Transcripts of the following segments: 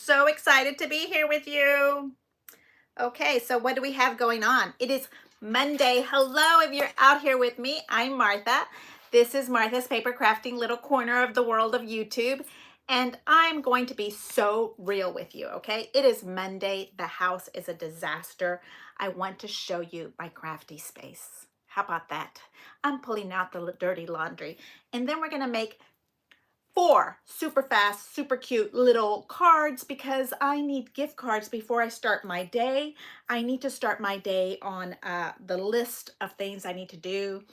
so excited to be here with you. Okay, so what do we have going on? It is Monday. Hello, if you're out here with me, I'm Martha. This is Martha's Paper Crafting little corner of the world of YouTube. And I'm going to be so real with you, okay? It is Monday. The house is a disaster. I want to show you my crafty space. How about that? I'm pulling out the dirty laundry. And then we're going to make 4 super fast, super cute little cards because I need gift cards before I start my day. I need to start my day on the list of things I need to do.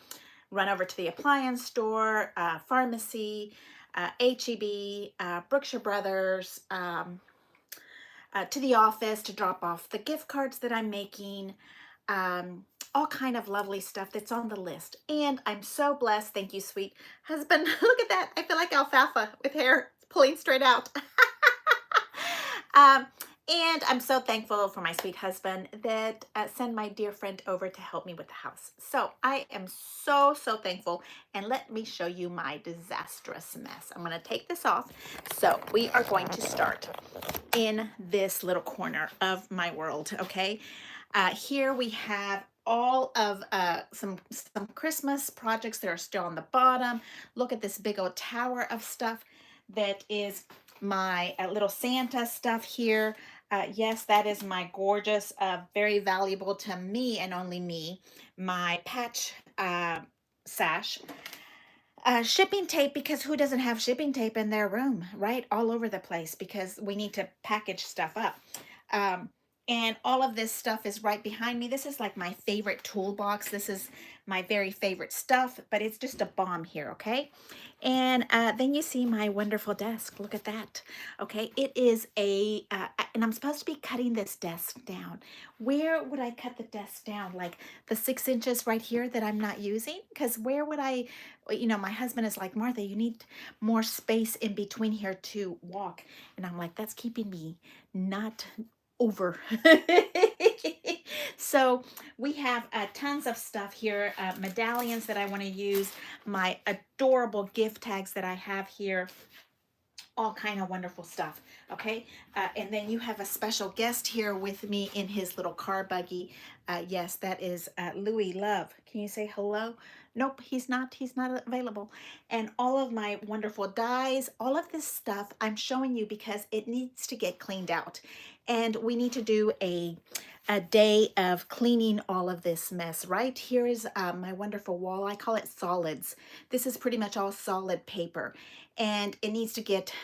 Run over to the appliance store, pharmacy, HEB, Brookshire Brothers, to the office to drop off the gift cards that I'm making, all kind of lovely stuff that's on the list. And I'm so blessed. Thank you, sweet husband. Look at that. I feel like alfalfa with hair pulling straight out. um, and I'm so thankful for my sweet husband that sent my dear friend over to help me with the house. So I am so thankful. And let me show you my disastrous mess. I'm going to take this off. So we are going to start in this little corner of my world, okay? Here we have all of some Christmas projects that are still on the bottom. Look at this big old tower of stuff that is my little Santa stuff here. Yes, that is my gorgeous, very valuable to me and only me, my patch sash. Shipping tape, because who doesn't have shipping tape in their room, right? All over the place because we need to package stuff up. And all of this stuff is right behind me. This is like my favorite toolbox. This is my very favorite stuff, but it's just a bomb here, okay? And then you see my wonderful desk. Look at that. Okay, it is and I'm supposed to be cutting this desk down. Where would I cut the desk down? Like the 6 inches right here that I'm not using? Because where would I, my husband is like, Martha, you need more space in between here to walk. And I'm like, that's keeping me not over. So we have tons of stuff here, medallions that I want to use, my adorable gift tags that I have here, all kind of wonderful stuff. Okay, and then you have a special guest here with me in his little car buggy. Yes, that is Louis Love. Can you say hello? Nope, he's not available. And all of my wonderful dies, all of this stuff I'm showing you because it needs to get cleaned out, and we need to do a day of cleaning all of this mess. Right here is my wonderful wall. I call it solids. This is pretty much all solid paper, and it needs to get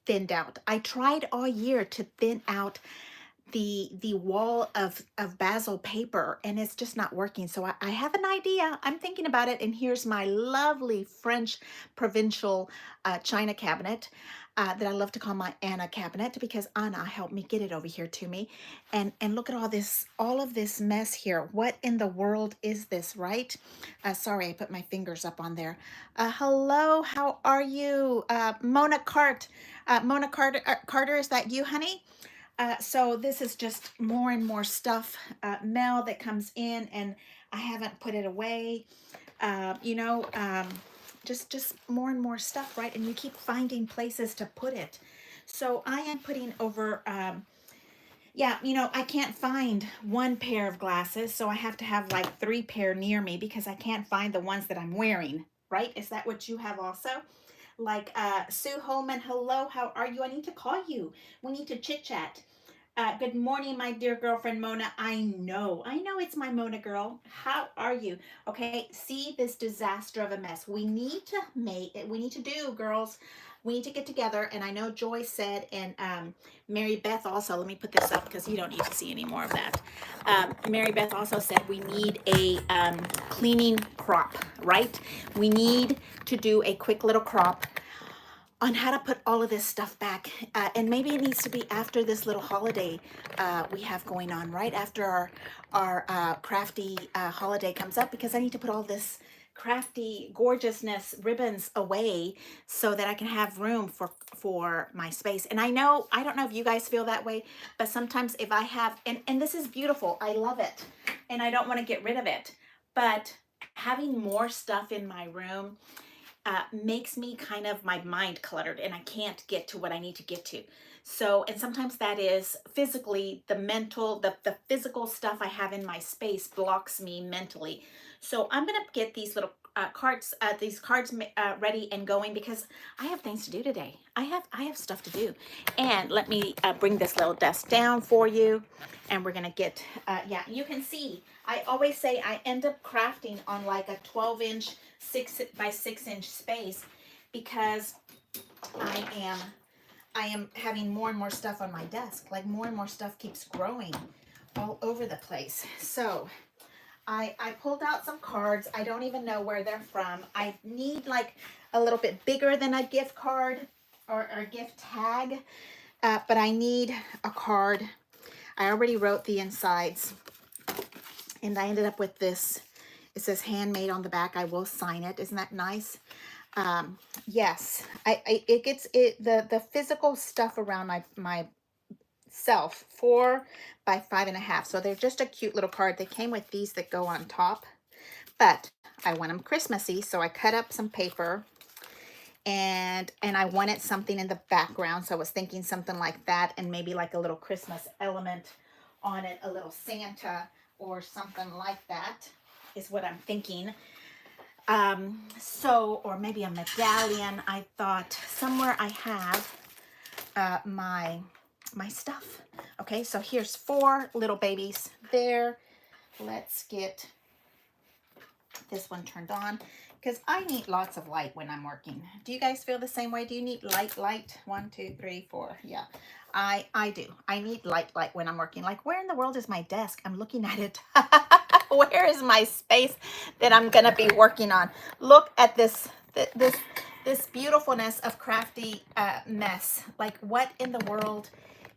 thinned out. I tried all year to thin out the wall of basil paper, and it's just not working. So I have an idea. I'm thinking about it, and here's my lovely French provincial china cabinet that I love to call my Anna cabinet because Anna helped me get it over here to me. And look at all of this mess here. What in the world is this, right? Sorry, I put my fingers up on there. Hello, how are you? Mona Carter, is that you, honey? So this is just more and more stuff, mail that comes in, and I haven't put it away. Just more and more stuff, right? And you keep finding places to put it. So I am putting over, I can't find one pair of glasses, so I have to have like 3 pair near me because I can't find the ones that I'm wearing, right? Is that what you have also? Like Sue Holman, hello, how are you? I need to call you. We need to chit chat. Good morning, my dear girlfriend Mona. I know it's my Mona girl. How are you? Okay, see this disaster of a mess. We need to do, girls. We need to get together. And I know Joy said, and Mary Beth also, let me put this up because you don't need to see any more of that. Mary Beth also said we need a cleaning crop, right? We need to do a quick little crop on how to put all of this stuff back. And maybe it needs to be after this little holiday we have going on, right after our crafty holiday comes up, because I need to put all this crafty gorgeousness ribbons away so that I can have room for my space. And I don't know if you guys feel that way, but sometimes if I have, and this is beautiful, I love it, and I don't want to get rid of it, but having more stuff in my room makes me kind of my mind cluttered, and I can't get to what I need to get to. So, and sometimes that is physically the mental, the physical stuff I have in my space blocks me mentally. So I'm going to get these little these cards ready and going because I have things to do today. I have stuff to do. And let me bring this little desk down for you. And we're going to get, yeah, you can see, I always say I end up crafting on like a 12-inch, 6 by 6 inch space because I am I am having more and more stuff on my desk. Like more and more stuff keeps growing all over the place. So I pulled out some cards. I don't even know where they're from. I need like a little bit bigger than a gift card or a gift tag, but I need a card. I already wrote the insides and I ended up with this. It says handmade on the back. I will sign it. Isn't that nice? Yes, it gets the physical stuff around my self 4 by 5.5. So they're just a cute little card. They came with these that go on top, but I want them Christmassy. So I cut up some paper and I wanted something in the background. So I was thinking something like that and maybe like a little Christmas element on it, a little Santa or something like that is what I'm thinking. Or maybe a medallion. I thought somewhere I have my stuff. Okay, so here's 4 little babies there. Let's get this one turned on because I need lots of light when I'm working. Do you guys feel the same way? Do you need light? 1, 2, 3, 4. Yeah, I do. I need light when I'm working. Like, where in the world is my desk? I'm looking at it. Where is my space that I'm gonna be working on? Look at this beautifulness of crafty mess. Like, what in the world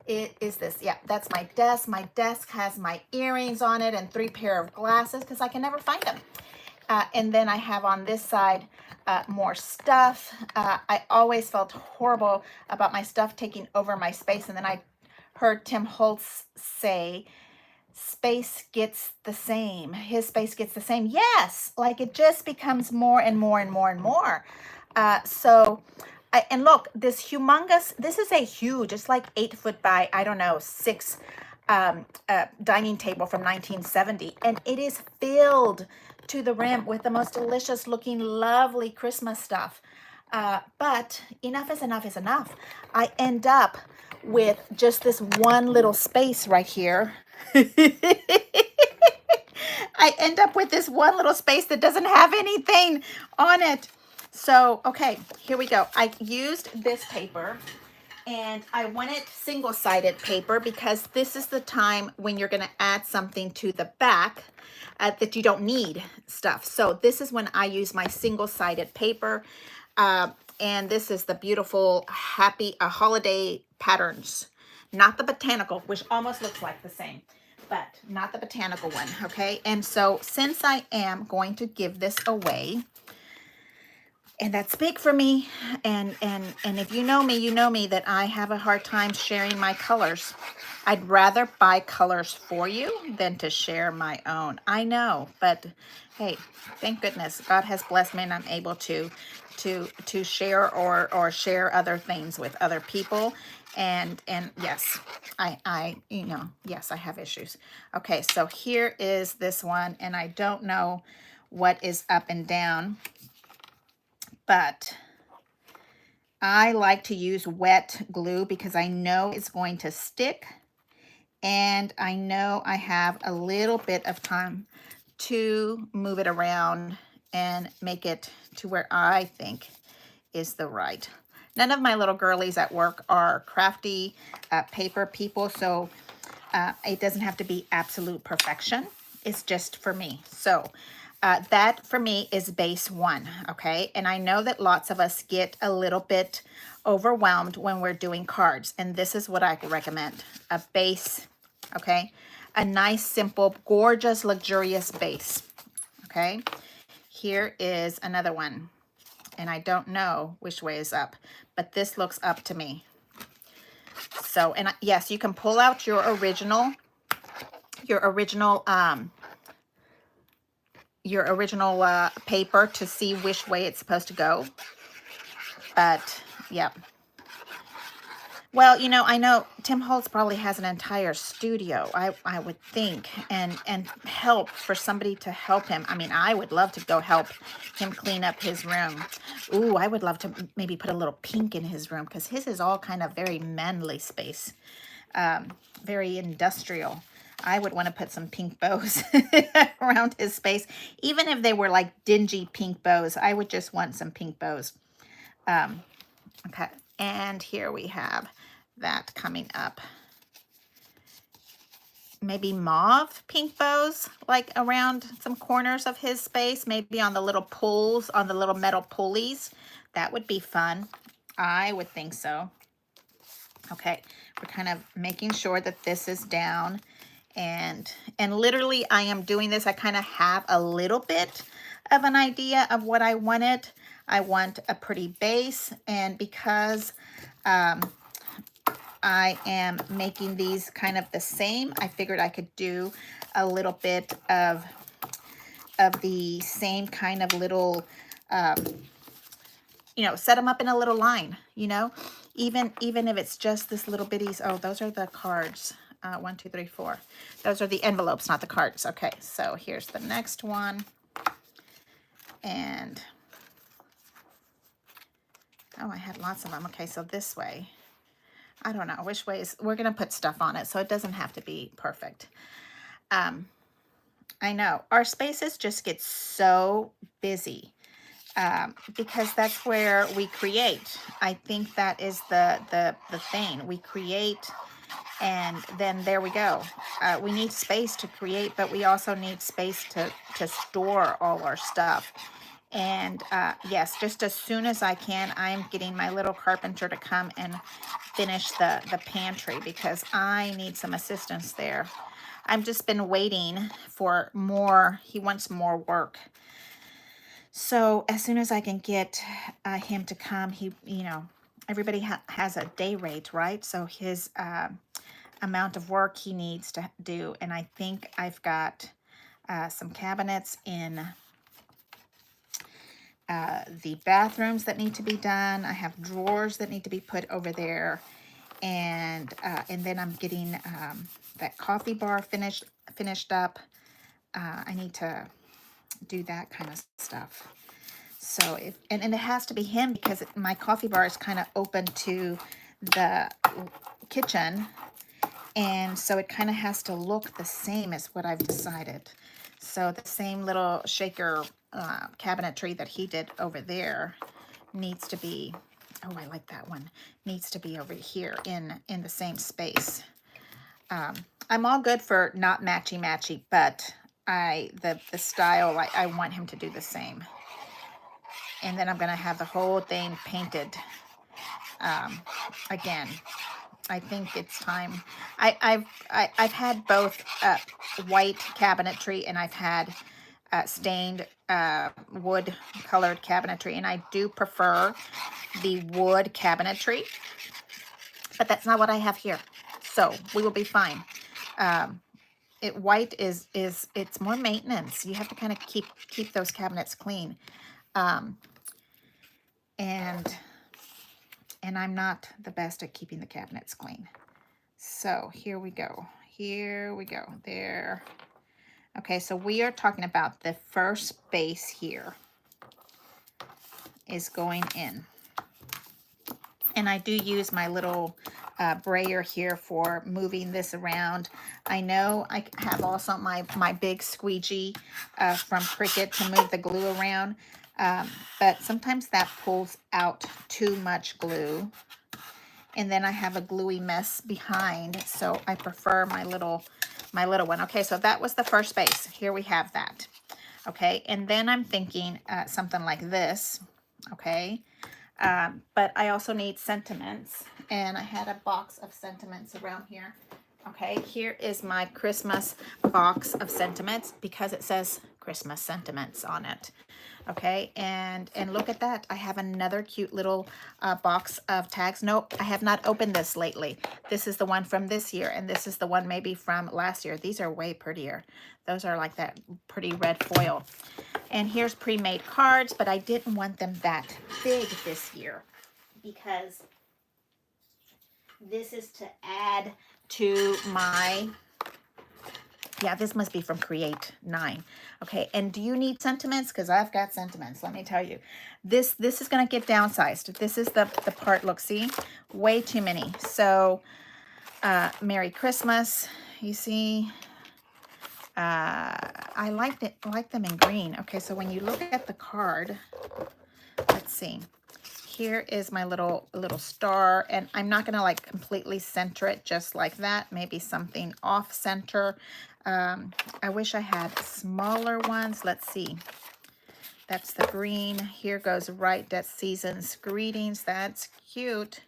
is this? Yeah, that's my desk. My desk has my earrings on it and 3 pair of glasses because I can never find them. And then I have on this side more stuff. I always felt horrible about my stuff taking over my space. And then I heard Tim Holtz say, space gets the same. His space gets the same. Yes, like it just becomes more and more and more and more. And look, this is a huge, it's like 8 foot by, I don't know, 6 dining table from 1970. And it is filled to the rim with the most delicious looking, lovely Christmas stuff. But enough is enough is enough. I end up with just this one little space right here. I end up with this one little space that doesn't have anything on it. So, okay, here we go. I used this paper and I wanted single-sided paper because this is the time when you're going to add something to the back that you don't need stuff. So this is when I use my single-sided paper. And this is the beautiful happy holiday patterns, not the botanical, which almost looks like the same, but not the botanical one. Okay. And so since I am going to give this away, and that's big for me, and if you know me that I have a hard time sharing my colors. I'd rather buy colors for you than to share my own. I know, but hey, thank goodness God has blessed me and I'm able to share or share other things with other people. And yes, yes, I have issues. Okay, so here is this one, and I don't know what is up and down, but I like to use wet glue because I know it's going to stick, and I know I have a little bit of time to move it around and make it to where I think is the right. None of my little girlies at work are crafty paper people, so it doesn't have to be absolute perfection. It's just for me. So that for me is base 1, okay? And I know that lots of us get a little bit overwhelmed when we're doing cards, and this is what I recommend. A base, okay? A nice, simple, gorgeous, luxurious base, okay? Here is another one, and I don't know which way is up, but this looks up to me. So, and yes, you can pull out your original paper to see which way it's supposed to go. But yeah, Well, you know, I know Tim Holtz probably has an entire studio, I would think, and help for somebody to help him. I mean, I would love to go help him clean up his room. Ooh, I would love to maybe put a little pink in his room because his is all kind of very manly space, very industrial. I would want to put some pink bows around his space. Even if they were like dingy pink bows, I would just want some pink bows. Okay, and here we have that coming up. Maybe mauve pink bows, like around some corners of his space, maybe on the little pulls, on the little metal pulleys. That would be fun. I would think so. Okay, we're kind of making sure that this is down. And literally I am doing this. I kind of have a little bit of an idea of what I wanted. I want a pretty base, and because I am making these kind of the same, I figured I could do a little bit of the same kind of little, you know, set them up in a little line, you know, even if it's just this little bitties. Oh, those are the cards. 1, 2, 3, 4. Those are the envelopes, not the cards. Okay, so here's the next one. And, oh, I had lots of them. Okay, so this way. I don't know which ways. We're going to put stuff on it, so it doesn't have to be perfect. I know. Our spaces just get so busy because that's where we create. I think that is the thing. We create, and then there we go. We need space to create, but we also need space to store all our stuff. And yes, just as soon as I can, I'm getting my little carpenter to come and finish the pantry because I need some assistance there. I've just been waiting for more. He wants more work. So as soon as I can get him to come, you know, everybody has a day rate, right? So his amount of work he needs to do. And I think I've got some cabinets in the bathrooms that need to be done. I have drawers that need to be put over there. And then I'm getting that coffee bar finished up. I need to do that kind of stuff. So and it has to be him because my coffee bar is kind of open to the kitchen, and so it kind of has to look the same as what I've decided. So the same little shaker cabinetry that he did over there needs to be, oh, I like that one, needs to be over here in the same space. I'm all good for not matchy, but the style, I want him to do the same. And then I'm going to have the whole thing painted again. I think it's time. I've had both white cabinetry, and I've had stained wood colored cabinetry, and I do prefer the wood cabinetry, but that's not what I have here. So we will be fine. White is it's more maintenance. You have to kind of keep those cabinets clean. And I'm not the best at keeping the cabinets clean. So here we go. Here we go. There. Okay, so we are talking about the first base here is going in. And I do use my little brayer here for moving this around. I know I have also my big squeegee from Cricut to move the glue around. But sometimes that pulls out too much glue. And then I have a gluey mess behind, so I prefer my little one. Okay, so that was the first base. Here we have that. Okay, and then I'm thinking something like this. Okay, but I also need sentiments, and I had a box of sentiments around here. Okay, here is my Christmas box of sentiments because it says Christmas sentiments on it. Okay, and look at that. I have another cute little box of tags. Nope, I have not opened this lately. This is the one from this year, and this is the one maybe from last year. These are way prettier. Those are like that pretty red foil. And here's pre-made cards, but I didn't want them that big this year because This is to add to my, yeah, this must be from Create 9. Okay, and do you need sentiments? Because I've got sentiments, let me tell you. This is going to get downsized. This is the part, look, see? Way too many. So, Merry Christmas, you see? I like them in green. Okay, so when you look at the card, let's see. Here is my little star, and I'm not gonna like completely center it just like that. Maybe something off center. I wish I had smaller ones. Let's see. That's the green. Here goes right. That's Season's Greetings. That's cute.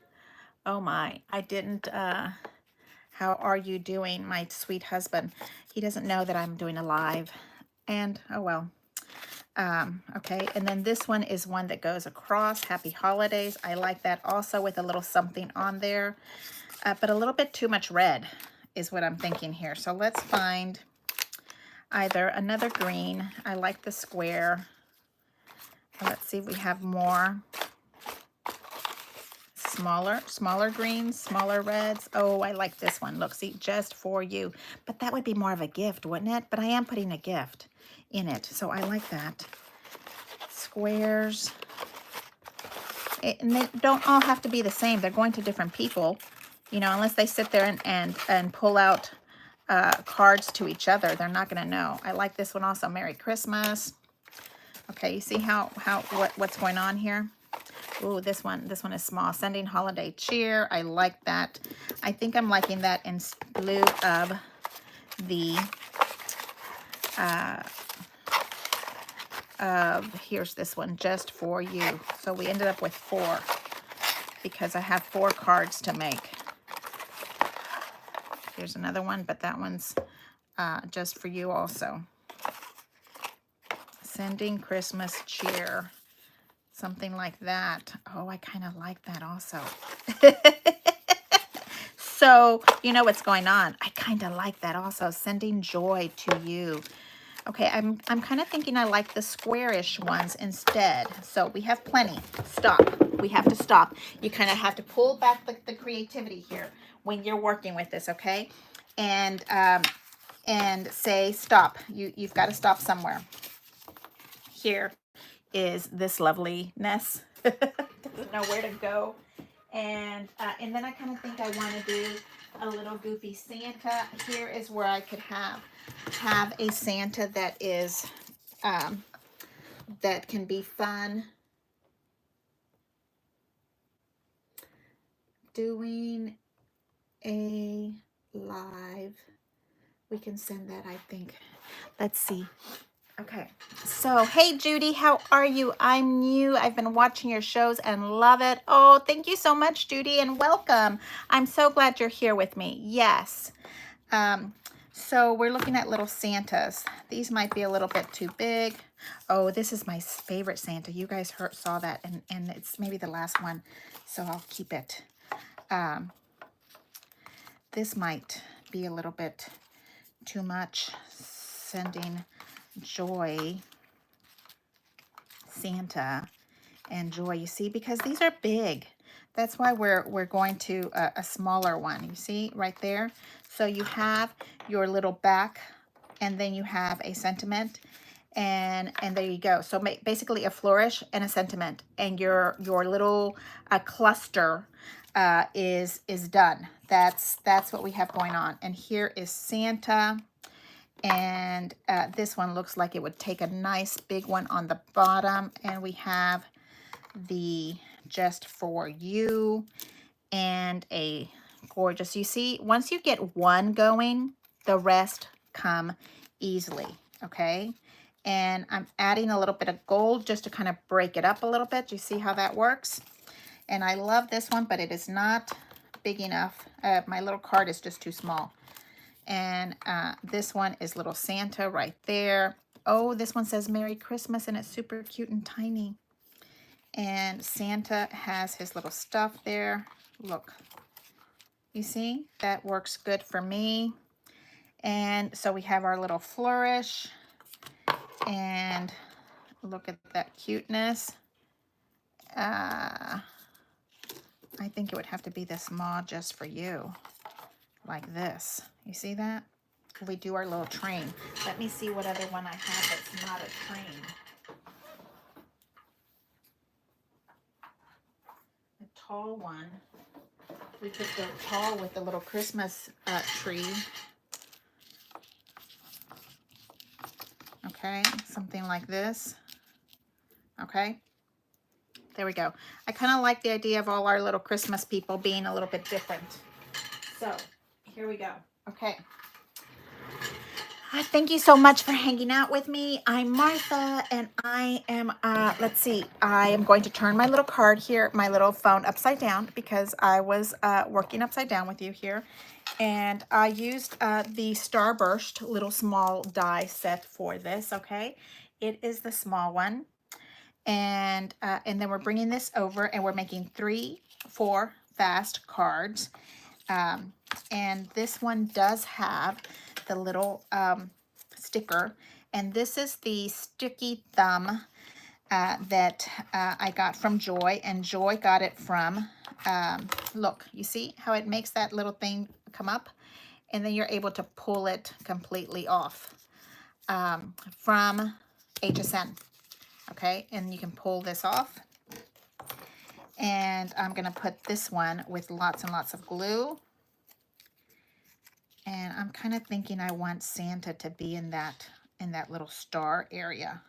Oh my, I didn't, how are you doing, my sweet husband? He doesn't know that I'm doing a live, and oh well. Okay, and then this one is one that goes across. Happy Holidays. I like that also, with a little something on there, but a little bit too much red is what I'm thinking here. So let's find either another green. I like the square. Let's see if we have more. Smaller greens, smaller reds. Oh, I like this one. Look, see, just for you. But that would be more of a gift, wouldn't it? But I am putting a gift in it, so I like that. Squares. And they don't all have to be the same. They're going to different people, you know, unless they sit there and pull out cards to each other. They're not going to know. I like this one also. Merry Christmas. Okay, you see what's going on here? Ooh, this one is small. Sending holiday cheer. I like that. I think I'm liking that in lieu of the here's this one, just for you. So we ended up with 4 because I have 4 cards to make. Here's another one, but that one's just for you also. Sending Christmas cheer. Something like that. Oh, I kind of like that also. So, you know what's going on. I kind of like that also. Sending joy to you. Okay, I'm kind of thinking I like the squarish ones instead. So we have plenty. Stop. We have to stop. You kind of have to pull back the creativity here when you're working with this, okay? And say stop. You've got to stop somewhere. Here is this loveliness. Doesn't know where to go. And then I kind of think I want to do a little goofy Santa. Here is where I could have a Santa that is that can be fun. Doing a live. We can send that, I think. Let's see. Okay, so hey Judy, how are you? I'm new. I've been watching your shows and love it. Oh, thank you so much, Judy, and welcome. I'm so glad you're here with me. Yes. So we're looking at little Santas. These might be a little bit too big. Oh, this is my favorite Santa. You guys saw that, and it's maybe the last one, so I'll keep it. This might be a little bit too much. Sending joy, Santa, and joy. You see, because these are big. That's why we're going to a smaller one. You see right there. So you have your little back, and then you have a sentiment, and there you go. So basically a flourish and a sentiment, and your little cluster is done. That's what we have going on. And here is Santa. And this one looks like it would take a nice big one on the bottom. And we have the just for you and a gorgeous. You see, once you get one going, the rest come easily, okay? And I'm adding a little bit of gold just to kind of break it up a little bit. You see how that works? And I love this one, but it is not big enough. My little card is just too small. And this one is little Santa right there. Oh, this one says Merry Christmas, and it's super cute and tiny. And Santa has his little stuff there. Look, you see, that works good for me. And so we have our little flourish, and look at that cuteness. I think it would have to be the small just for you, like this. You see that? We do our little train. Let me see what other one I have that's not a train. A tall one. We could go tall with the little Christmas tree. Okay, something like this. Okay, there we go. I kind of like the idea of all our little Christmas people being a little bit different. So here we go. Okay. Thank you so much for hanging out with me. I'm Martha, and I am, let's see, I am going to turn my little card here, my little phone upside down, because I was working upside down with you here. And I used the Starburst little small die set for this, okay? It is the small one. And then we're bringing this over, and we're making 3, 4 fast cards. And this one does have the little sticker, and this is the sticky thumb that I got from Joy, and Joy got it from, look, you see how it makes that little thing come up, and then you're able to pull it completely off from HSN, okay? And you can pull this off, and I'm gonna put this one with lots and lots of glue. And I'm kind of thinking I want Santa to be in that little star area.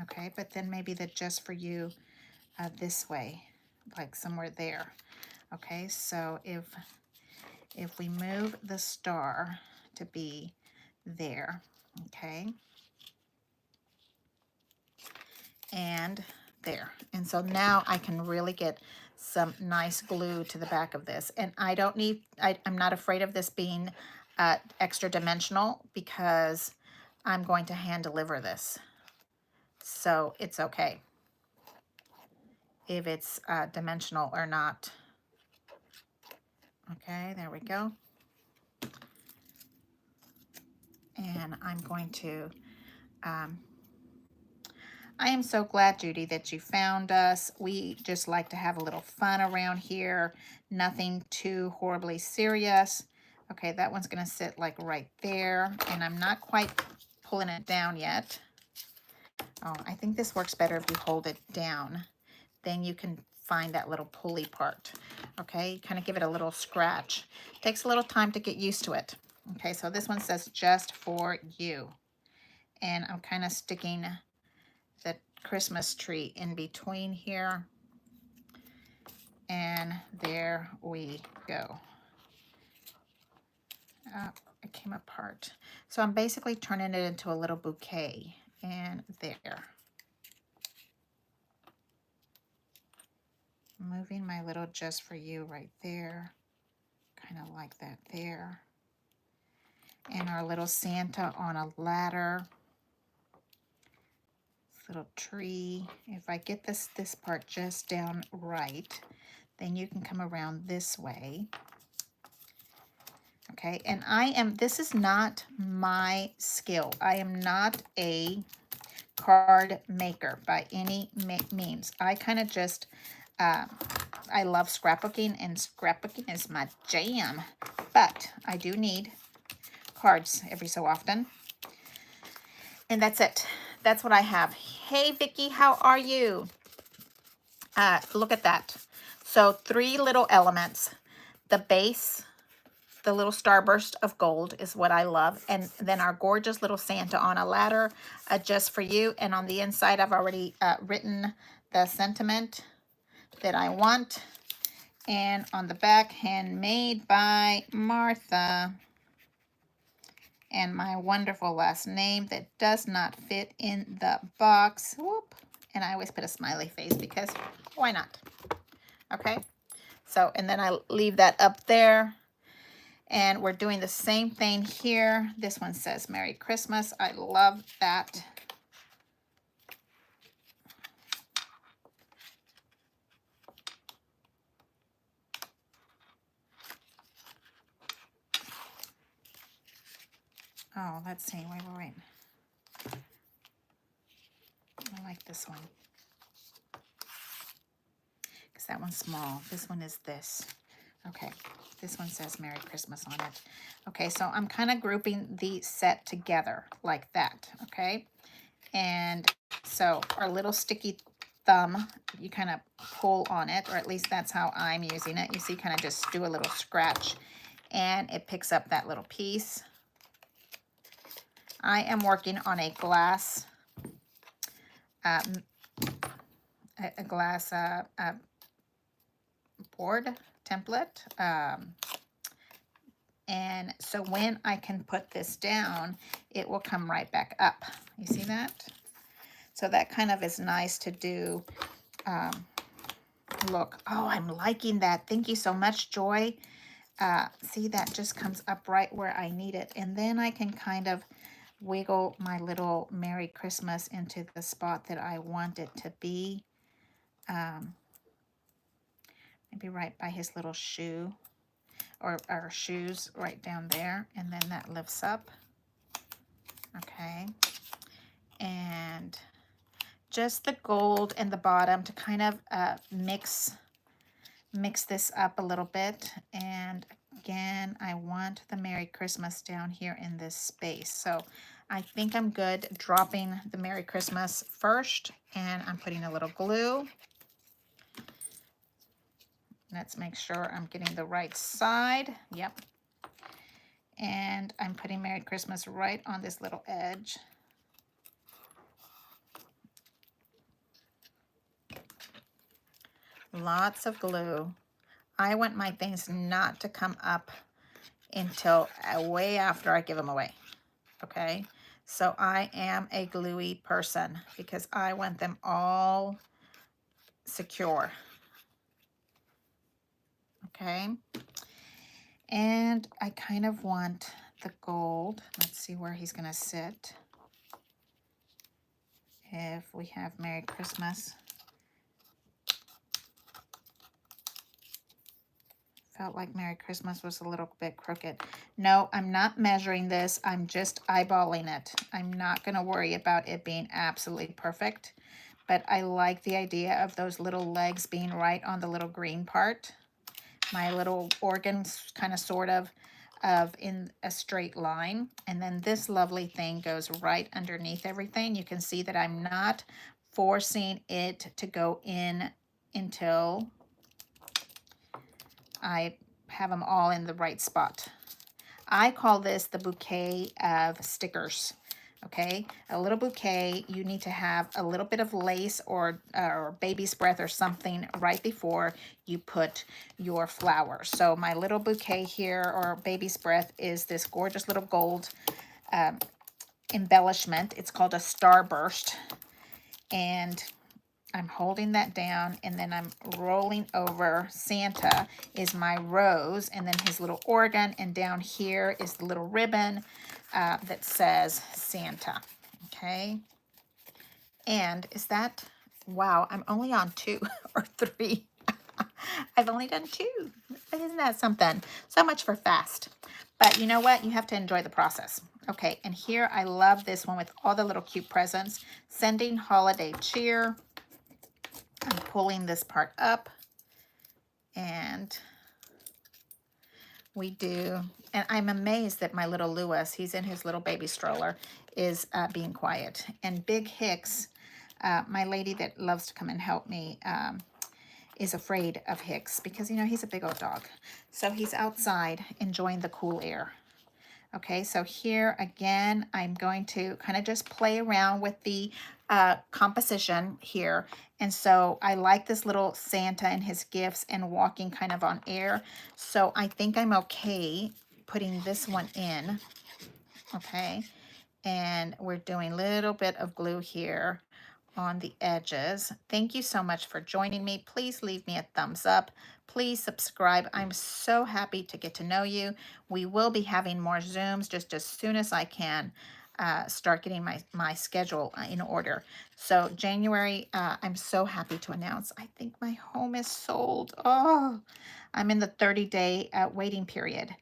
Okay, but then maybe the just for you this way, like somewhere there. Okay, so if we move the star to be there, okay, and there. And so now I can really get some nice glue to the back of this. And I don't need, I'm not afraid of this being extra dimensional, because I'm going to hand deliver this. So it's okay if it's dimensional or not. Okay, there we go. And I'm going to, I am so glad, Judy, that you found us. We just like to have a little fun around here. Nothing too horribly serious. Okay, that one's going to sit like right there. And I'm not quite pulling it down yet. Oh, I think this works better if you hold it down. Then you can find that little pulley part. Okay, kind of give it a little scratch. Takes a little time to get used to it. Okay, so this one says just for you. And I'm kind of sticking the Christmas tree in between here, and there we go. It came apart, so I'm basically turning it into a little bouquet, and there, moving my little just for you right there, kind of like that there, and our little Santa on a ladder, little tree. If I get this part just down right, then you can come around this way. Okay, and this is not my skill. I am not a card maker by any means. I kind of just, I love scrapbooking, and scrapbooking is my jam. But I do need cards every so often. And that's it. That's what I have. Hey, Vicki, how are you? Look at that. So 3 little elements. The base, the little starburst of gold is what I love. And then our gorgeous little Santa on a ladder, just for you. And on the inside, I've already written the sentiment that I want. And on the back, handmade by Martha. And my wonderful last name that does not fit in the box. Whoop. And I always put a smiley face because why not? Okay. So, and then I leave that up there. And we're doing the same thing here. This one says Merry Christmas. I love that. Oh, let's see. Wait. I like this one, because that one small? This one is this. Okay, this one says Merry Christmas on it. Okay, so I'm kind of grouping the set together like that, okay? And so our little sticky thumb, you kind of pull on it, or at least that's how I'm using it. You see, kind of just do a little scratch, and it picks up that little piece. I am working on a glass, a glass board template. And so when I can put this down, it will come right back up. You see that? So that kind of is nice to do. Look, oh, I'm liking that. Thank you so much, Joy. See, that just comes up right where I need it. And then I can kind of wiggle my little Merry Christmas into the spot that I want it to be. Maybe right by his little shoe, or shoes right down there. And then that lifts up. Okay. And just the gold and the bottom to kind of mix this up a little bit. And again, I want the Merry Christmas down here in this space. So I think I'm good dropping the Merry Christmas first, and I'm putting a little glue. Let's make sure I'm getting the right side. Yep. And I'm putting Merry Christmas right on this little edge. Lots of glue. I want my things not to come up until way after I give them away. Okay, so I am a gluey person because I want them all secure. Okay, and I kind of want the gold. Let's see where he's gonna sit. If we have Merry Christmas. Felt like Merry Christmas was a little bit crooked. No, I'm not measuring this. I'm just eyeballing it. I'm not going to worry about it being absolutely perfect, but I like the idea of those little legs being right on the little green part. My little organs kind of sort of in a straight line. And then this lovely thing goes right underneath everything. You can see that I'm not forcing it to go in until I have them all in the right spot. I call this the bouquet of stickers. Okay, a little bouquet, you need to have a little bit of lace or baby's breath or something right before you put your flowers. So my little bouquet here, or baby's breath, is this gorgeous little gold embellishment. It's called a starburst. And I'm holding that down, and then I'm rolling over. Santa is my rose, and then his little organ, and down here is the little ribbon that says Santa. Okay. And is that, wow, I'm only on 2 or 3. I've only done 2. Isn't that something? So much for fast. But you know what? You have to enjoy the process. Okay, and here I love this one with all the little cute presents. Sending holiday cheer. I'm pulling this part up, and we do, and I'm amazed that my little Lewis, he's in his little baby stroller, is being quiet. And Big Hicks, my lady that loves to come and help me, is afraid of Hicks because, you know, he's a big old dog. So he's outside enjoying the cool air. Okay, so here again, I'm going to kind of just play around with the composition here. And so I like this little Santa and his gifts and walking kind of on air. So I think I'm okay putting this one in. Okay, and we're doing a little bit of glue here on the edges. Thank you so much for joining me. Please leave me a thumbs up. Please subscribe. I'm so happy to get to know you. We will be having more Zooms just as soon as I can start getting my schedule in order. So January, I'm so happy to announce, I think my home is sold. Oh, I'm in the 30-day waiting period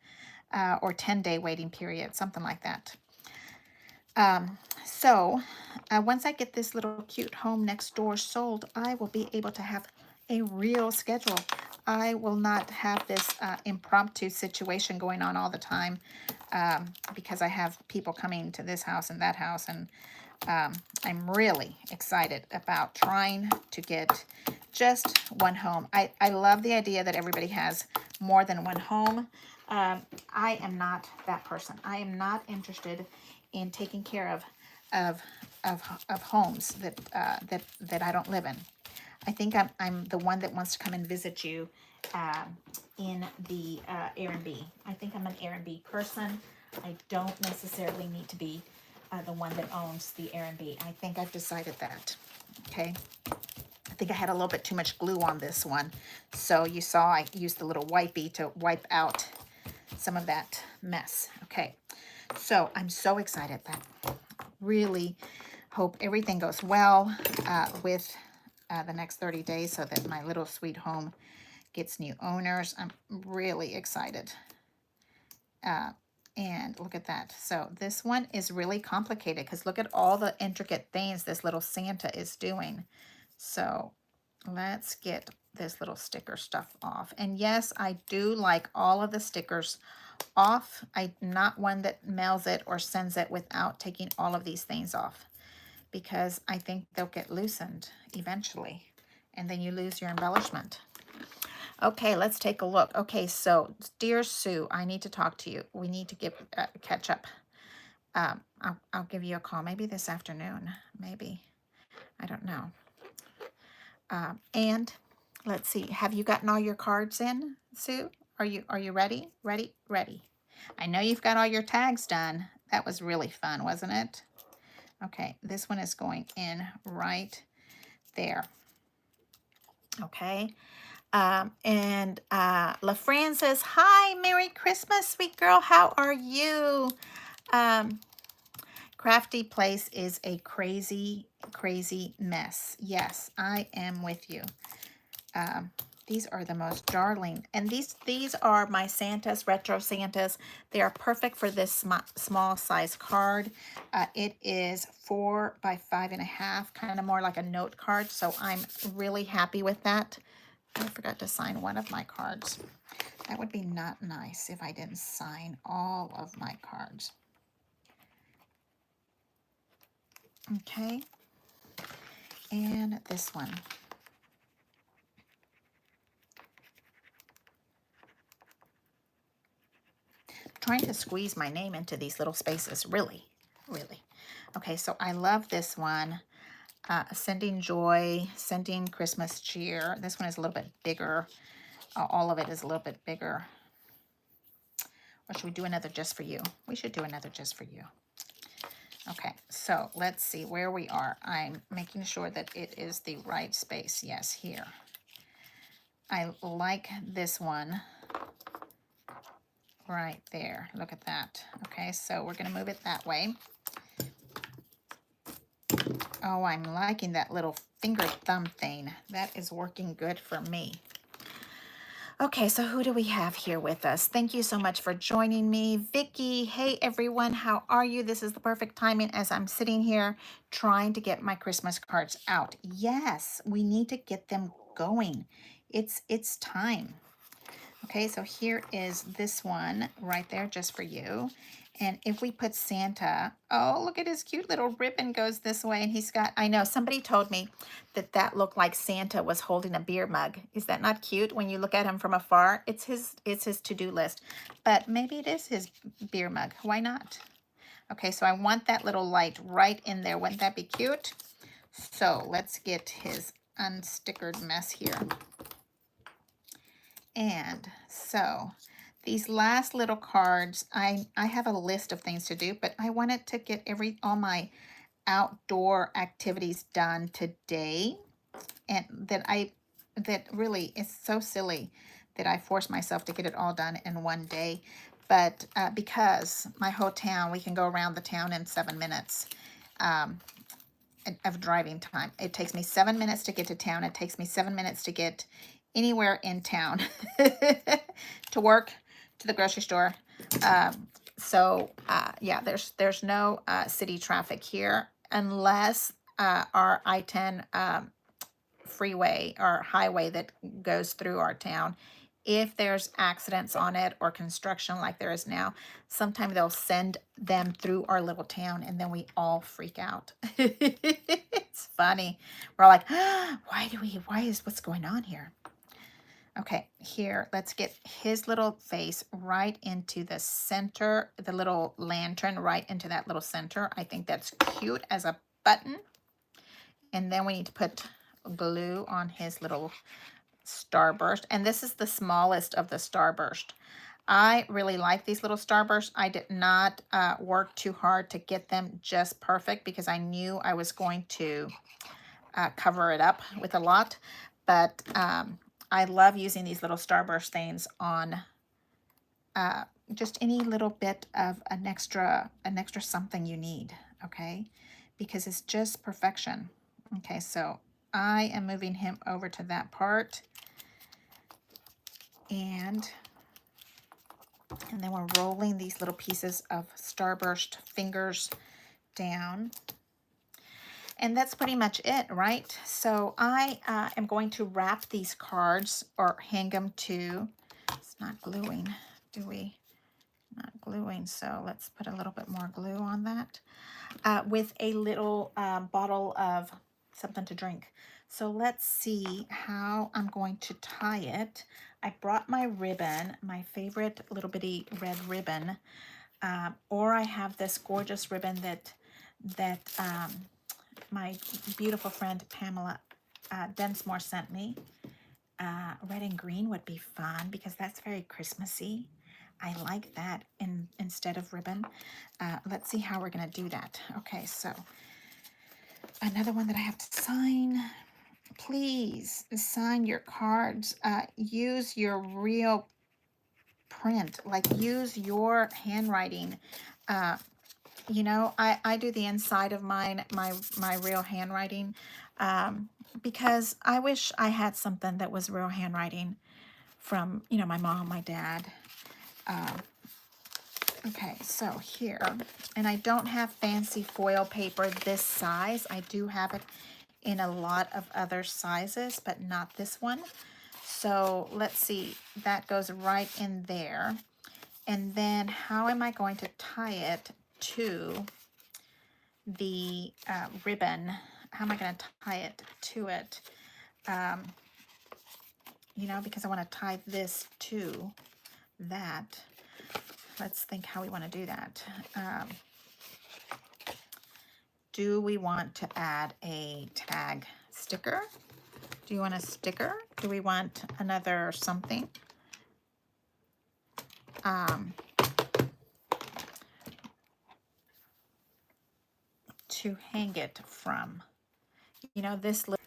or 10-day waiting period, something like that. So once I get this little cute home next door sold, I will be able to have a real schedule. I will not have this impromptu situation going on all the time, because I have people coming to this house and that house, and I'm really excited about trying to get just one home. I love the idea that everybody has more than one home. I am not that person. I am not interested in taking care of of homes that I don't live in. I think I'm the one that wants to come and visit you in the Airbnb. I think I'm an Airbnb person. I don't necessarily need to be the one that owns the Airbnb. I think I've decided that. Okay. I think I had a little bit too much glue on this one. So you saw I used the little wipey to wipe out some of that mess. Okay. So I'm so excited. That really hope everything goes well with the next 30 days so that my little sweet home gets new owners. I'm really excited. And look at that. So this one is really complicated because look at all the intricate things this little Santa is doing. So let's get this little sticker stuff off. And yes, I do like all of the stickers off. I'm not one that mails it or sends it without taking all of these things off, because I think they'll get loosened eventually, and then you lose your embellishment. Okay, let's take a look. Okay, so dear Sue, I need to talk to you. We need to get catch up. I'll give you a call maybe this afternoon. Maybe, I don't know. And let's see. Have you gotten all your cards in, Sue? Are you ready? Ready. I know you've got all your tags done. That was really fun, wasn't it? Okay, this one is going in right there. Okay. And LaFran says, hi, Merry Christmas, sweet girl. How are you? Crafty Place is a crazy, crazy mess. Yes, I am with you. These are the most darling. And these are my Santas, retro Santas. They are perfect for this small size card. It is 4 by 5.5, kind of more like a note card. So I'm really happy with that. I forgot to sign one of my cards. That would be not nice if I didn't sign all of my cards. Okay. And this one. Trying to squeeze my name into these little spaces, really. Okay, so I love this one. Sending joy, sending Christmas cheer. This one is a little bit bigger. All of it is a little bit bigger. Or should we do another just for you? We should do another just for you. Okay, so let's see where we are. I'm making sure that it is the right space. Yes, here. I like this one right there. Look at that. Okay, so we're going to move it that way. Oh, I'm liking that little finger thumb thing. That is working good for me. Okay, so who do we have here with us? Thank you so much for joining me. Vicky, hey everyone, how are you? This is the perfect timing as I'm sitting here trying to get my Christmas cards out. Yes, we need to get them going. It's time. Okay, so here is this one right there just for you. And if we put Santa, oh, look at his cute little ribbon goes this way. And he's got, I know, somebody told me that that looked like Santa was holding a beer mug. Is that not cute when you look at him from afar? It's his to-do list. But maybe it is his beer mug. Why not? Okay, so I want that little light right in there. Wouldn't that be cute? So let's get his unstickered mess here. And so these last little cards, I have a list of things to do, but I wanted to get all my outdoor activities done today. And that really is so silly that I force myself to get it all done in one day. But because my whole town, we can go around the town in 7 minutes of driving time. It takes me 7 minutes to get to town. It takes me 7 minutes to get anywhere in town to work, to the grocery store. Yeah, there's no city traffic here unless our I-10 freeway or highway that goes through our town, if there's accidents on it or construction like there is now, sometimes they'll send them through our little town and then we all freak out. It's funny. We're like, what's going on here? Okay, here, let's get his little face right into the center, the little lantern right into that little center. I think that's cute as a button. And then we need to put glue on his little starburst. And this is the smallest of the starburst. I really like these little starbursts. I did not work too hard to get them just perfect because I knew I was going to cover it up with a lot. But I love using these little starburst things on just any little bit of an extra something you need, okay? Because it's just perfection. Okay, so I am moving him over to that part. And then we're rolling these little pieces of starburst fingers down. And that's pretty much it, right? So I am going to wrap these cards or hang them to, it's not gluing, do we? Not gluing, so let's put a little bit more glue on that with a little bottle of something to drink. So let's see how I'm going to tie it. I brought my ribbon, my favorite little bitty red ribbon, or I have this gorgeous ribbon that my beautiful friend Pamela Densmore sent me. Red and green would be fun because that's very Christmassy. I like that instead of ribbon. Let's see how we're going to do that. Okay, so another one that I have to sign. Please sign your cards. Use your real print, like use your handwriting. You know, I do the inside of mine, my real handwriting, because I wish I had something that was real handwriting from, you know, my mom, my dad. Okay, so here, and I don't have fancy foil paper this size. I do have it in a lot of other sizes, but not this one. So let's see, that goes right in there. And then how am I going to tie it to the ribbon? How am I going to tie it to it? You know, because I want to tie this to that. Let's think how we want to do that. Do we want to add a tag sticker? Do you want a sticker? Do we want another something? To hang it from. You know, this little,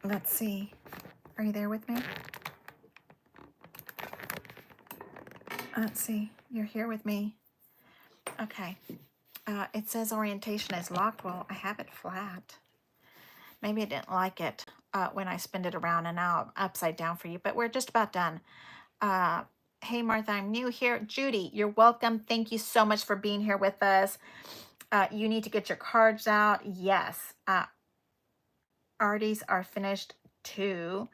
let's see. Are you there with me? Let's see. You're here with me. Okay. It says orientation is locked. Well, I have it flat. Maybe I didn't like it when I spin it around, and now I'm upside down for you. But we're just about done. Hey, Martha, I'm new here. Judy, you're welcome. Thank you so much for being here with us. You need to get your cards out. Yes. Arties are finished too.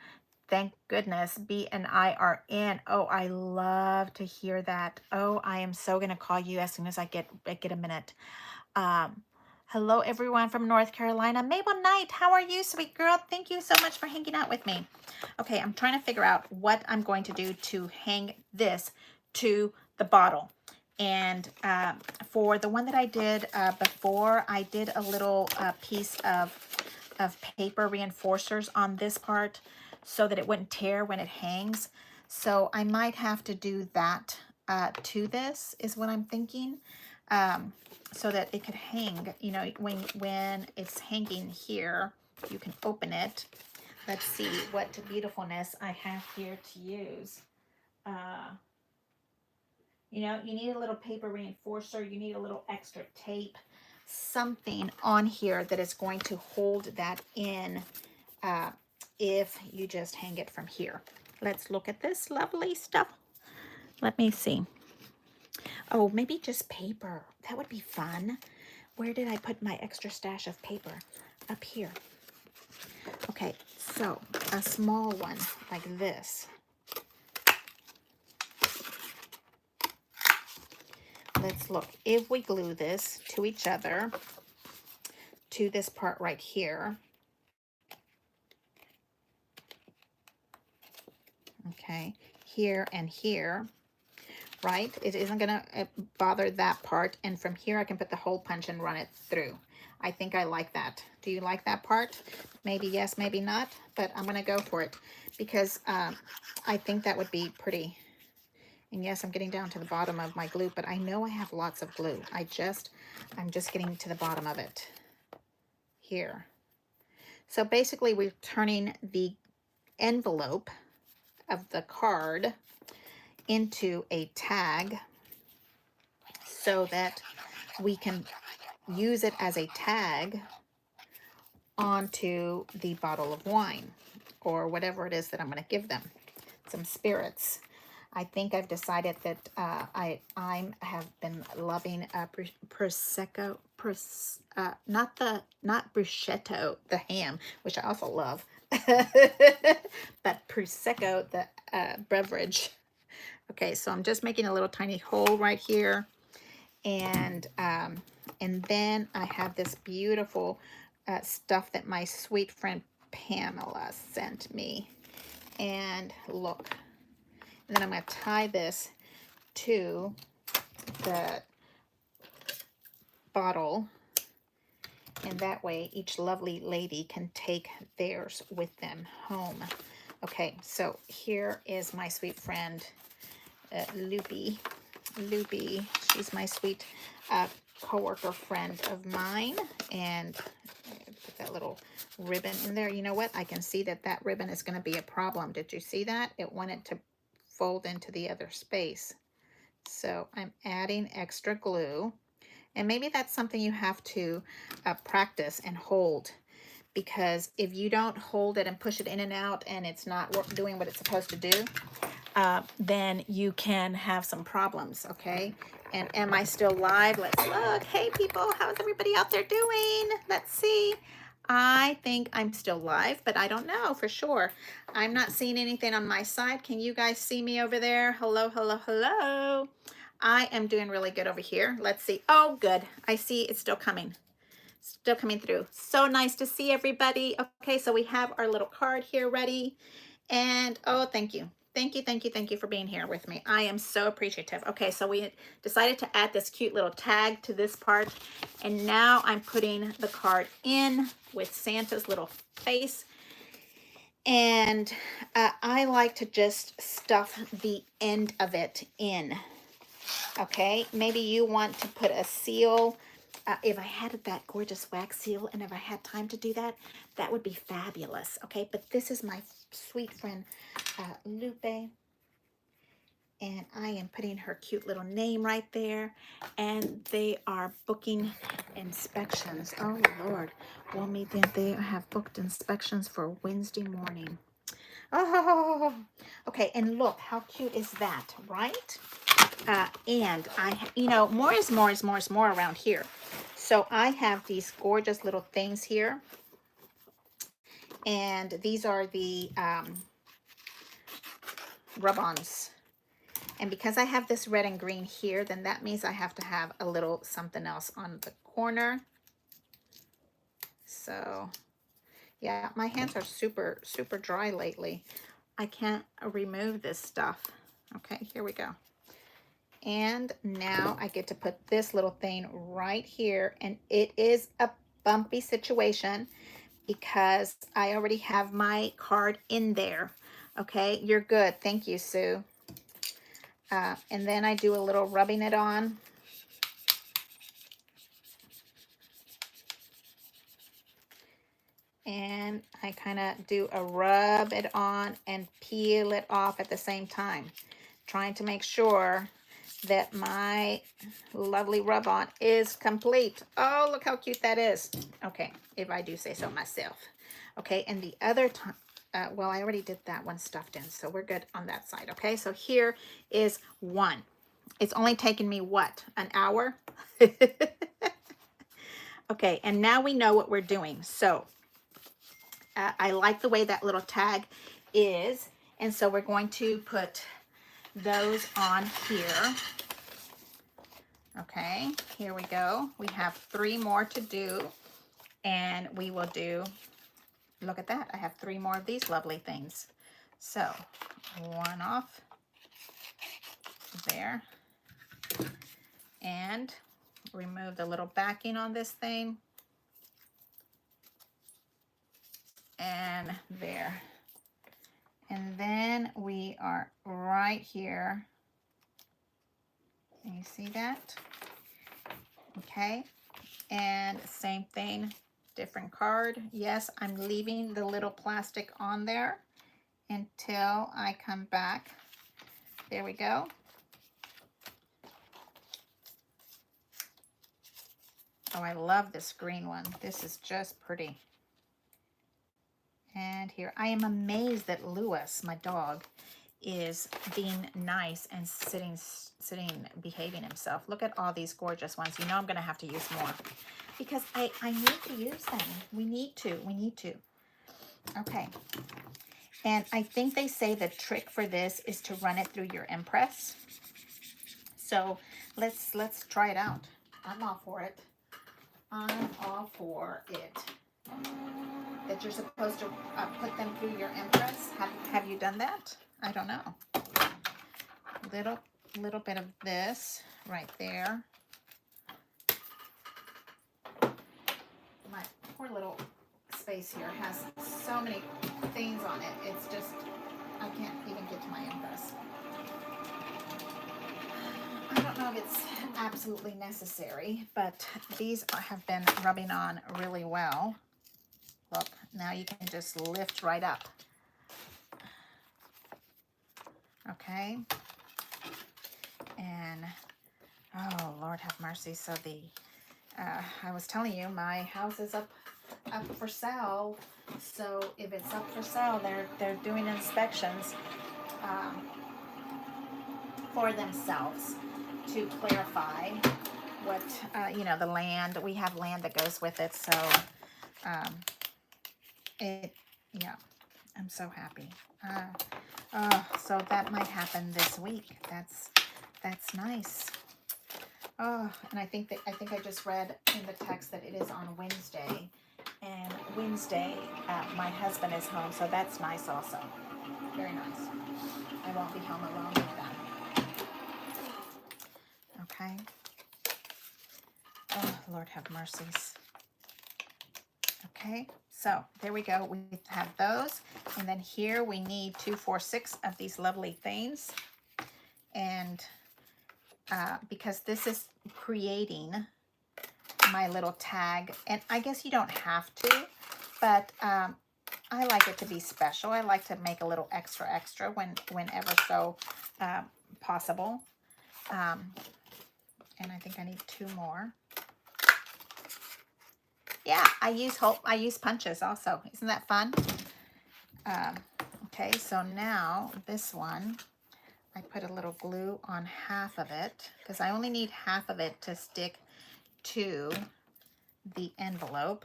Thank goodness. B and I are in. Oh, I love to hear that. Oh, I am so going to call you as soon as I get a minute. Hello, everyone from North Carolina. Mabel Knight, how are you, sweet girl? Thank you so much for hanging out with me. Okay, I'm trying to figure out what I'm going to do to hang this to the bottle. And for the one that I did before, I did a little piece of paper reinforcers on this part so that it wouldn't tear when it hangs. So I might have to do that to this, is what I'm thinking, so that it could hang. You know, when it's hanging here, you can open it. Let's see what beautifulness I have here to use. You know, you need a little paper reinforcer. You need a little extra tape, something on here that is going to hold that in if you just hang it from here. Let's look at this lovely stuff. Let me see. Oh, maybe just paper. That would be fun. Where did I put my extra stash of paper? Up here. Okay, so a small one like this. Let's look. If we glue this to each other, to this part right here, okay, here and here, right? It isn't gonna bother that part. And from here, I can put the hole punch and run it through. I think I like that. Do you like that part? Maybe yes, maybe not, but I'm gonna go for it because I think that would be pretty. And yes, I'm getting down to the bottom of my glue, but I know I have lots of glue. I'm just getting to the bottom of it here. So basically we're turning the envelope of the card into a tag so that we can use it as a tag onto the bottle of wine or whatever it is that I'm going to give them. Some spirits. I think I've decided that I have been loving prosecco, not bruschetto, the ham, which I also love, but prosecco, the beverage. Okay, so I'm just making a little tiny hole right here, and then I have this beautiful stuff that my sweet friend Pamela sent me, and look. And then I'm going to tie this to the bottle, and that way each lovely lady can take theirs with them home. Okay, so here is my sweet friend Loopy. Loopy, she's my sweet coworker friend of mine, and put that little ribbon in there. You know what? I can see that that ribbon is going to be a problem. Did you see that? It wanted to fold into the other space. So I'm adding extra glue, and maybe that's something you have to practice and hold, because if you don't hold it and push it in and out and it's not doing what it's supposed to do, then you can have some problems, okay? And am I still live? Let's look. Hey people, how's everybody out there doing? Let's see. I think I'm still live, but I don't know for sure. I'm not seeing anything on my side. Can you guys see me over there? Hello, hello, hello. I am doing really good over here. Let's see. Oh, good. I see it's still coming. Still coming through. So nice to see everybody. Okay, so we have our little card here ready. And oh, thank you. Thank you, thank you, thank you for being here with me. I am so appreciative. Okay, so we decided to add this cute little tag to this part. And now I'm putting the card in with Santa's little face. And I like to just stuff the end of it in. Okay, maybe you want to put a seal. If I had that gorgeous wax seal and if I had time to do that, that would be fabulous. Okay, but this is my sweet friend Lupe, and I am putting her cute little name right there, and they are booking inspections. Oh Lord, well, me think they have booked inspections for Wednesday morning. Oh, okay, and look, how cute is that, right? And more is more is more is more around here. So I have these gorgeous little things here. And these are the rub-ons. And because I have this red and green here, then that means I have to have a little something else on the corner. So yeah, my hands are super, super dry lately. I can't remove this stuff. Okay, here we go. And now I get to put this little thing right here, and it is a bumpy situation because I already have my card in there. Okay, you're good. Thank you, Sue. And then I do a little rubbing it on. And I kind of do a rub it on and peel it off at the same time, trying to make sure that my lovely rub-on is complete. Oh, look how cute that is. Okay, if I do say so myself. Okay, and the other time, well, I already did that one stuffed in, so we're good on that side. Okay, so here is one. It's only taken me, what, an hour? Okay, and now we know what we're doing. So I like the way that little tag is. And so we're going to put those on here. Okay, here we go. We have 3 more to do, and we will do, look at that, I have 3 more of these lovely things. So, one off there, and remove the little backing on this thing, and there. And then we are right here. Can you see that? Okay, and same thing, different card. Yes, I'm leaving the little plastic on there until I come back. There we go. Oh, I love this green one. This is just pretty. And here, I am amazed that Lewis, my dog, is being nice and sitting, behaving himself. Look at all these gorgeous ones. You know I'm going to have to use more because I need to use them. We need to. Okay. And I think they say the trick for this is to run it through your impress. So let's try it out. I'm all for it. I'm all for it. That you're supposed to put them through your impress. Have you done that? I don't know. Little bit of this right there. My poor little space here has so many things on it. It's just, I can't even get to my impress. I don't know if it's absolutely necessary, but these have been rubbing on really well. Look, now you can just lift right up. Okay. And, oh, Lord have mercy. So I was telling you, my house is up for sale. So if it's up for sale, they're doing inspections for themselves to clarify what, you know, the land. We have land that goes with it. So, yeah, I'm so happy. Oh, so that might happen this week. That's nice. Oh, and I think I just read in the text that it is on Wednesday, and Wednesday my husband is home, so that's nice also. Very nice. I won't be home alone with them. Okay. Oh, Lord have mercies. Okay, so there we go. We have those, and then here we need 2, 4, 6 of these lovely things, and because this is creating my little tag, and I guess you don't have to, but I like it to be special. I like to make a little extra whenever so possible. And I think I need 2 more. Yeah, I use punches also. Isn't that fun? Okay, so now this one, I put a little glue on half of it because I only need half of it to stick to the envelope.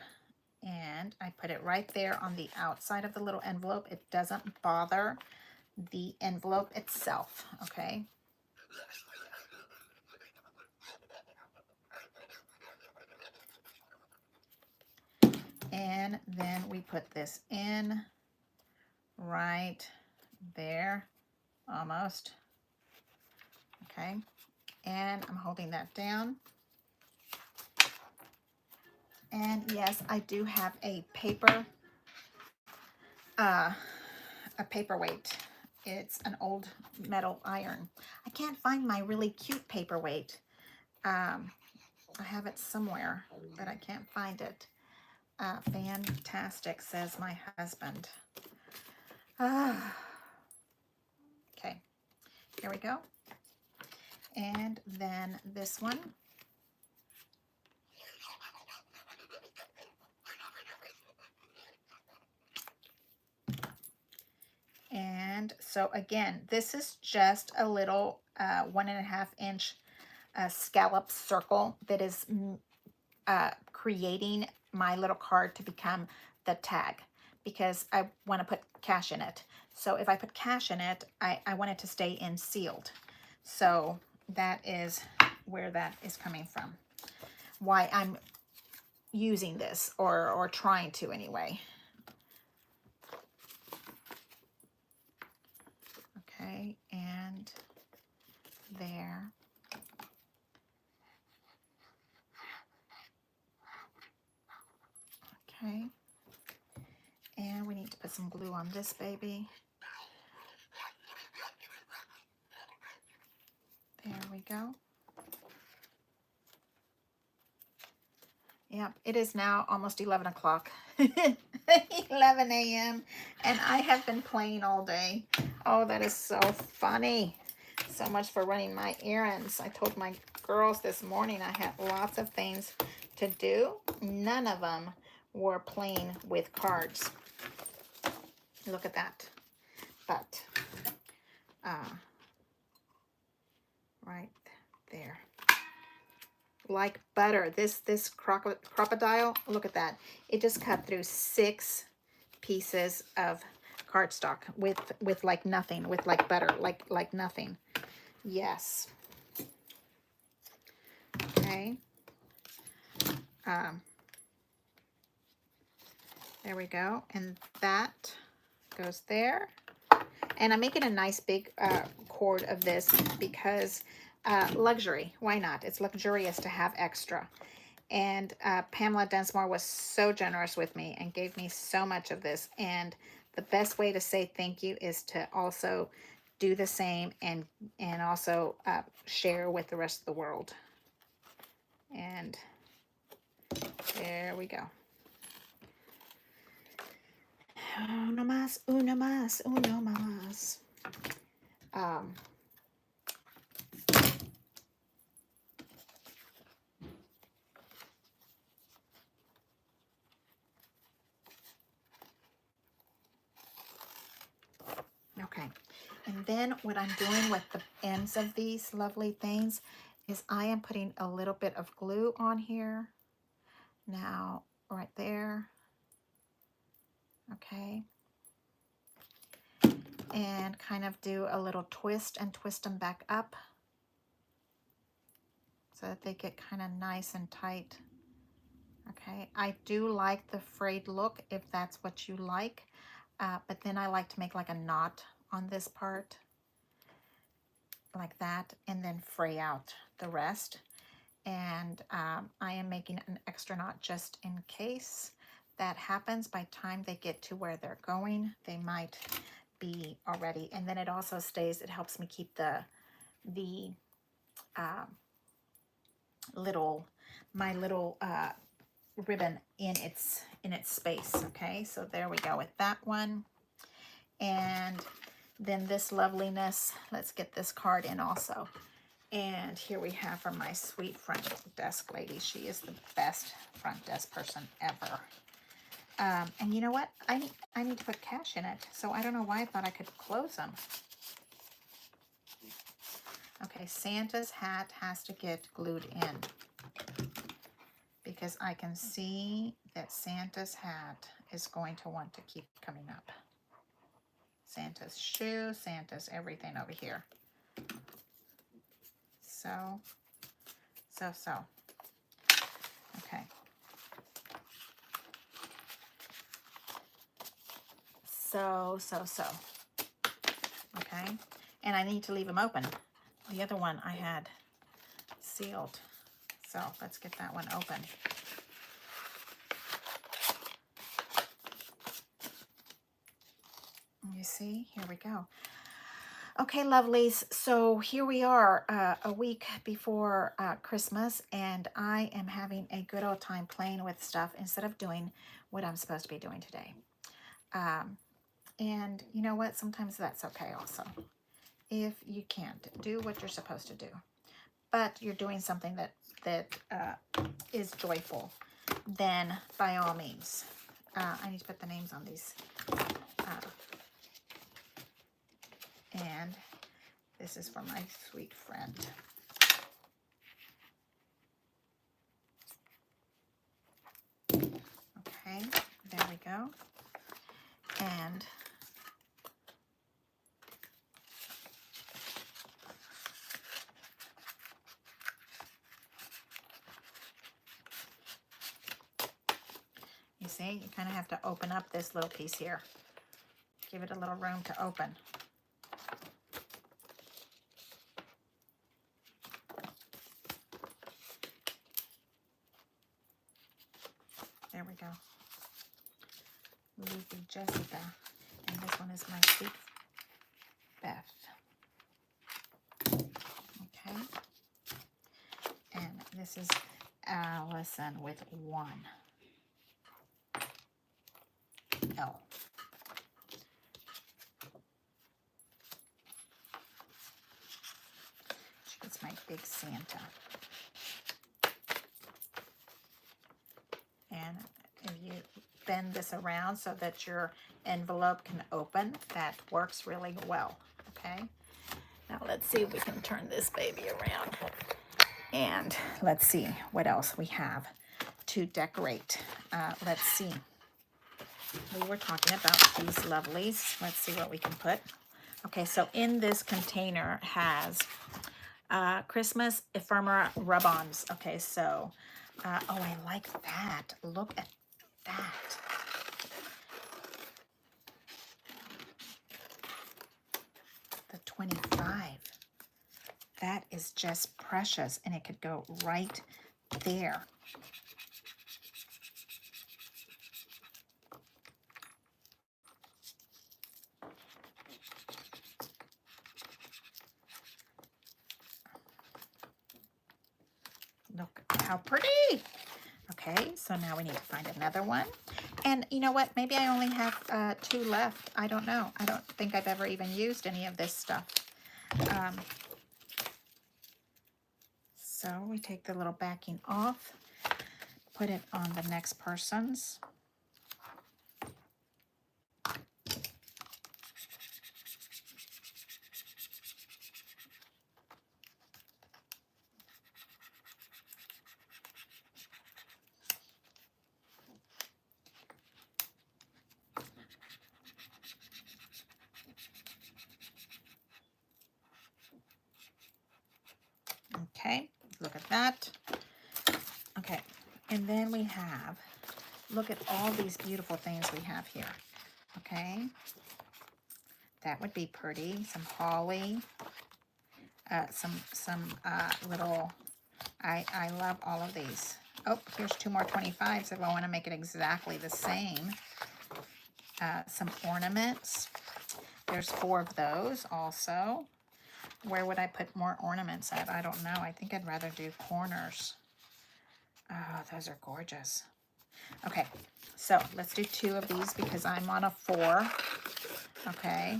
And I put it right there on the outside of the little envelope. It doesn't bother the envelope itself, okay? And then we put this in right there, almost, okay? And I'm holding that down. And yes, I do have a paperweight. It's an old metal iron. I can't find my really cute paperweight. I have it somewhere, but I can't find it. Fantastic, says my husband. Okay, here we go. And then this one. And so again, this is just a little 1.5 inch scallop circle that is creating my little card to become the tag, because I want to put cash in it. So if I put cash in it, I want it to stay in sealed. So that is where that is coming from. Why I'm using this, or trying to anyway. Okay, and there. Okay, and we need to put some glue on this baby. There we go. Yep, it is now almost 11 o'clock. 11 a.m. and I have been playing all day. Oh, that is so funny. So much for running my errands. I told my girls this morning I had lots of things to do. None of them were playing with cards. Look at that. But, right there. Like butter. This crocodile, look at that. It just cut through 6 pieces of cardstock with like nothing, with like butter, like nothing. Yes. Okay. There we go, and that goes there. And I'm making a nice big cord of this because luxury. Why not? It's luxurious to have extra. And Pamela Densmore was so generous with me and gave me so much of this. And the best way to say thank you is to also do the same and also share with the rest of the world. And there we go. Uno más, uno más, uno más. Okay, and then what I'm doing with the ends of these lovely things is I am putting a little bit of glue on here. Now, right there. Okay. And kind of do a little twist and twist them back up so that they get kind of nice and tight. Okay, I do like the frayed look if that's what you like, but then I like to make like a knot on this part like that and then fray out the rest. And I am making an extra knot just in case that happens. By the time they get to where they're going, they might be already. And then it also stays, it helps me keep the my little ribbon in its space. Okay, so there we go with that one. And then this loveliness, let's get this card in also. And here we have from my sweet front desk lady. She is the best front desk person ever. And you know what? I need to put cash in it. So I don't know why I thought I could close them. Okay, Santa's hat has to get glued in because I can see that Santa's hat is going to want to keep coming up. Santa's shoe, Santa's everything over here. So. Okay. So. Okay. And I need to leave them open. The other one I had sealed. So let's get that one open. You see, here we go. Okay, lovelies, so here we are a week before Christmas, and I am having a good old time playing with stuff instead of doing what I'm supposed to be doing today. And you know what? Sometimes that's okay also. If you can't do what you're supposed to do, but you're doing something that is joyful, then by all means. I need to put the names on these. And this is for my sweet friend. Okay, there we go. And you see, you kind of have to open up this little piece here. Give it a little room to open. There we go. Leafy Jessica. And this one is my sweet Beth. Okay. And this is Allison with 1 L. It's my big Santa. And if you bend this around so that your envelope can open, that works really well, okay? Now let's see if we can turn this baby around. And let's see what else we have to decorate. Let's see. We were talking about these lovelies. Let's see what we can put. Okay, so in this container has Christmas ephemera rub-ons. Okay, so, oh, I like that. Look at that. The 25. That is just precious, and it could go right there. Look how pretty. Okay, so now we need to find another one. And you know what? Maybe I only have 2 left. I don't know. I don't think I've ever even used any of this stuff. So we take the little backing off, put it on the next person's. Okay, look at that. Okay, and then we have, look at all these beautiful things we have here. Okay, that would be pretty. Some holly, some little, I love all of these. Oh, here's 2 more 25s if I want to make it exactly the same. Some ornaments. There's 4 of those also. Where would I put more ornaments at? I don't know. I think I'd rather do corners. Oh, those are gorgeous. Okay, so let's do 2 of these because I'm on a 4. Okay.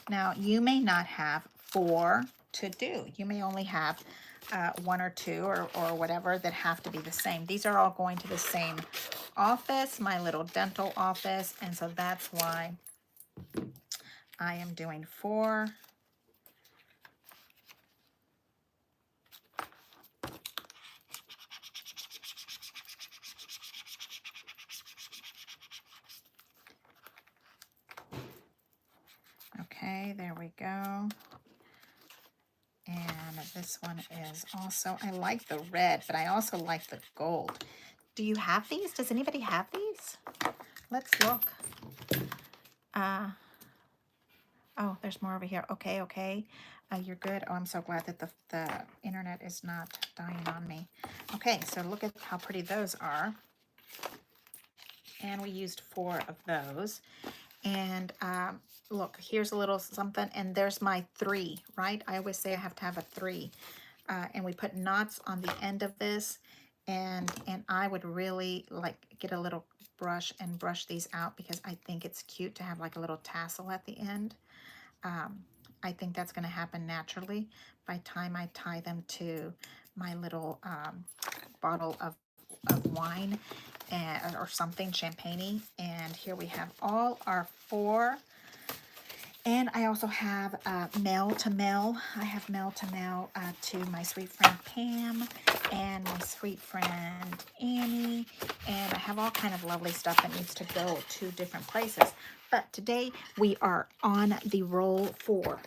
Now, you may not have 4 to do. You may only have 1 or 2 or whatever that have to be the same. These are all going to the same office, my little dental office, and so that's why I am doing 4. Okay, there we go. And this one is also, I like the red, but I also like the gold. Do you have these? Does anybody have these? Let's look. Oh, there's more over here. Okay, okay. You're good. Oh, I'm so glad that the internet is not dying on me. Okay, so look at how pretty those are. And we used 4 of those. And look, here's a little something, and there's my 3, right? I always say I have to have a 3. And we put knots on the end of this, and I would really like get a little brush and brush these out because I think it's cute to have like a little tassel at the end. I think that's going to happen naturally by time I tie them to my little bottle of wine or something, champagne. And here we have all our 4 And I also have mail to mail. I have mail to mail to my sweet friend Pam and my sweet friend Annie. And I have all kind of lovely stuff that needs to go to different places. But today we are on the roll for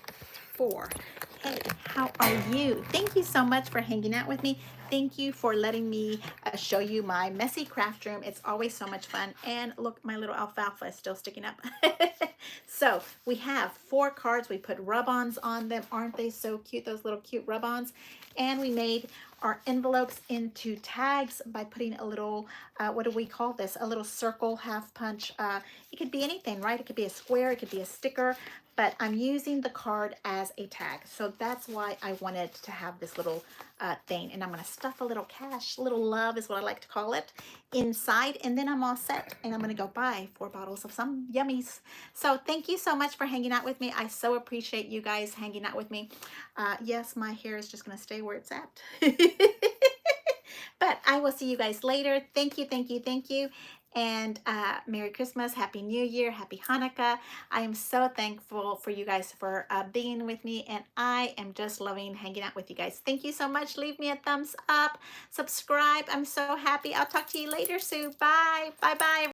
four. Hey, how are you? Thank you so much for hanging out with me. Thank you for letting me show you my messy craft room. It's always so much fun. And look, my little alfalfa is still sticking up. So we have 4 cards. We put rub-ons on them. Aren't they so cute? Those little cute rub-ons. And we made our envelopes into tags by putting a little, what do we call this? A little circle half punch. It could be anything, right? It could be a square. It could be a sticker. But I'm using the card as a tag. So that's why I wanted to have this little thing. And I'm going to stuff a little cash, little love is what I like to call it, inside. And then I'm all set. And I'm going to go buy 4 bottles of some yummies. So thank you so much for hanging out with me. I so appreciate you guys hanging out with me. Yes, my hair is just going to stay where it's at. But I will see you guys later. Thank you, thank you, thank you. And Merry Christmas, Happy New Year, Happy Hanukkah. I am so thankful for you guys for being with me, and I am just loving hanging out with you guys. Thank you so much. Leave me a thumbs up, subscribe. I'm so happy. I'll talk to you later, Sue. Bye. Bye-bye.